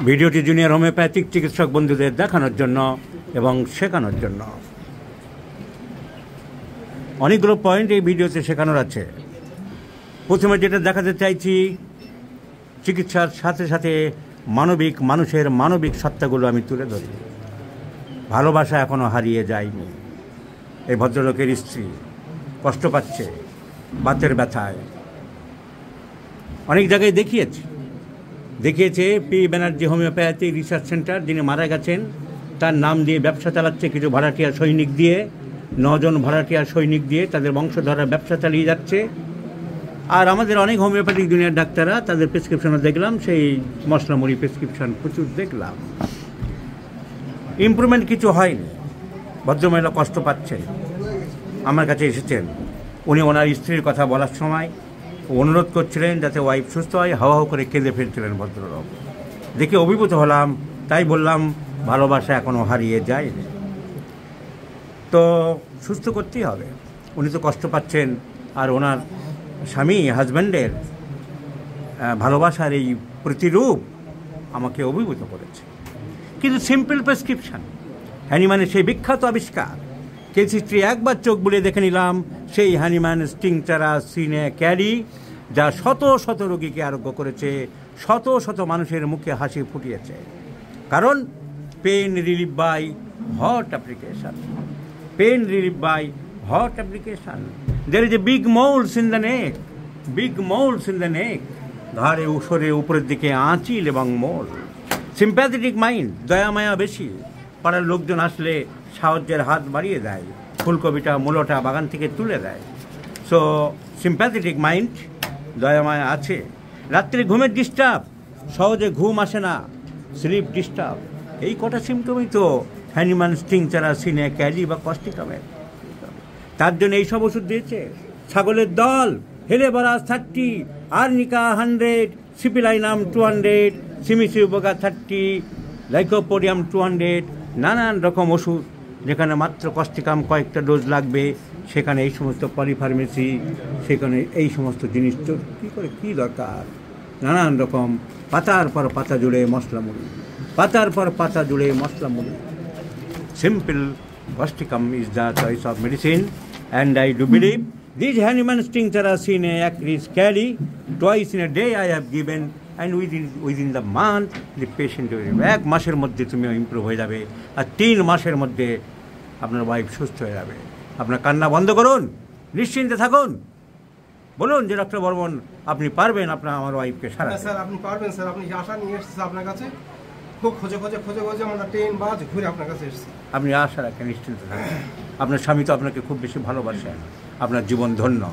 ভিডিওটি junior homeopathic চিকিৎসক বন্ধুদের দেখানোর জন্য এবং শেখানোর জন্য। অনেকগুলো পয়েন্ট এই ভিডিওতে শেখানোর আছে। প্রথমে যেটা দেখাতে চাইছি, চিকিৎসার সাথে সাথে মানুষের মানবিক সত্তাগুলো আমি তুলে ধরি। ভালোবাসা এখনও হারিয়ে যায়নি। এই ভদ্রলোকের স্ত্রী কষ্ট পাচ্ছে বাতের ব্যথায়। অনেক জায়গায় দেখিয়েছে P Banerjee homeopathy research centre, যিনি মারা গেছেন, তার নাম দিয়ে ব্যবসা চালাচ্ছে কিছু ভাড়াটিয়া সৈনিক দিয়ে, 9 জন ভাড়াটিয়া সৈনিক দিয়ে তাদের বংশধররা ব্যবসা চালিয়ে যাচ্ছে। আর আমাদের অনেক হোমিওপ্যাথিক দুনিয়ার ডাক্তাররা তাদের প্রেসক্রিপশনও দেখলাম, সেই মশলা মুড়ি প্রেসক্রিপশন প্রচুর দেখলাম। ইমপ্রুভমেন্ট কিছু হয়নি। ভদ্রমহিলা কষ্ট পাচ্ছেন, আমার কাছে এসেছেন। উনি ওনার স্ত্রীর কথা বলার সময় অনুরোধ করছিলেন যাতে ওয়াইফ সুস্থ হয়, হাওয়া করে কেঁদে ফেলছিলেন ভদ্রলোক। দেখে অভিভূত হলাম, তাই বললাম ভালোবাসা এখনও হারিয়ে যায়নি। তো সুস্থ করতেই হবে। উনি তো কষ্ট পাচ্ছেন, আর ওনার স্বামী হাজব্যান্ডের ভালোবাসার এই প্রতিরূপ আমাকে অভিভূত করেছে। কিন্তু সিম্পল প্রেসক্রিপশন, হ্যানিম্যানের সেই বিখ্যাত আবিষ্কার, কেসিস্ট্রি একবার চোখ বুলিয়ে দেখে নিলাম, সেই হ্যানিম্যান স্টিংচারা সিনে ক্যারি, যা শত শত রোগীকে আরোগ্য করেছে, শত শত মানুষের মুখে হাসি ফুটিয়েছে। কারণ pain relief by hot application, pain relief by hot application. There is a big moles in the neck, big moles in the neck. ঘাড়ে উসরে উপরের দিকে আঁচিল এবং মোল। সিম্প্যাথেটিক মাইন্ড, দয়া মায়া বেশি। পাড়ার লোকজন আসলে সাহায্যের হাত বাড়িয়ে দেয়, ফুলকপিটা মূলটা বাগান থেকে তুলে দেয়। সো সিম্প্যাথেটিক মাইন্ড, দয়া মায়া আছে। রাত্রে ঘুমের ডিস্টার্ব, সহজে ঘুম আসে না, স্লিপ ডিস্টার্ব, এই কটা সিমটমই তো হ্যানিম্যান স্টিংচারা সিনে ক্যালি বা কস্টিকামের। তার জন্য এইসব ওষুধ দিয়েছে। ছাগলের দল, হেলেবারাস 30, আর্নিকা 100, সিপিলাইনাম 200, সিমিসিউবোগা 30, লাইকোপোডিয়াম 200, নানান রকম ওষুধ। যেখানে মাত্র কস্টিকাম কয়েকটা ডোজ লাগবে, সেখানে এই সমস্ত পলিফার্মেসি, সেখানে এই সমস্ত জিনিস কী করে কী দরকার। নানান রকম পাতার পর পাতা জুড়ে মশলা মুড়ি, পাতার পর পাতা জুড়ে মশলা মুড়ি। Simple Costicum is the choice of medicine, and I do believe these Hahnemann Stinctura sine acris cali twice in a day I have given, and within the month the patient will be back. মাসের মধ্যে তুমি improve হয়ে যাবে, আর 3 মাসের মধ্যে আপনার wife সুস্থ হয়ে যাবে। আপনার কান্না বন্ধ করুন, নিশ্চিন্তে থাকুন, বলুন যে ডক্টর বর্মন আপনি পারবেন আপনার আমার ওয়াইফকে সারাতে। স্যার আপনি পারবেন স্যার, আপনি আশা নিয়ে এসেছেন আপনার কাছে, খুব খোঁজে আমরা 10 বাজ ঘুরে আপনার কাছে এসেছি। আপনি আশা রাখেন, নিশ্চিন্ত থাকেন। আপনার স্বামী তো আপনাকে খুব বেশি ভালোবাসেন, আপনার জীবন ধন্য।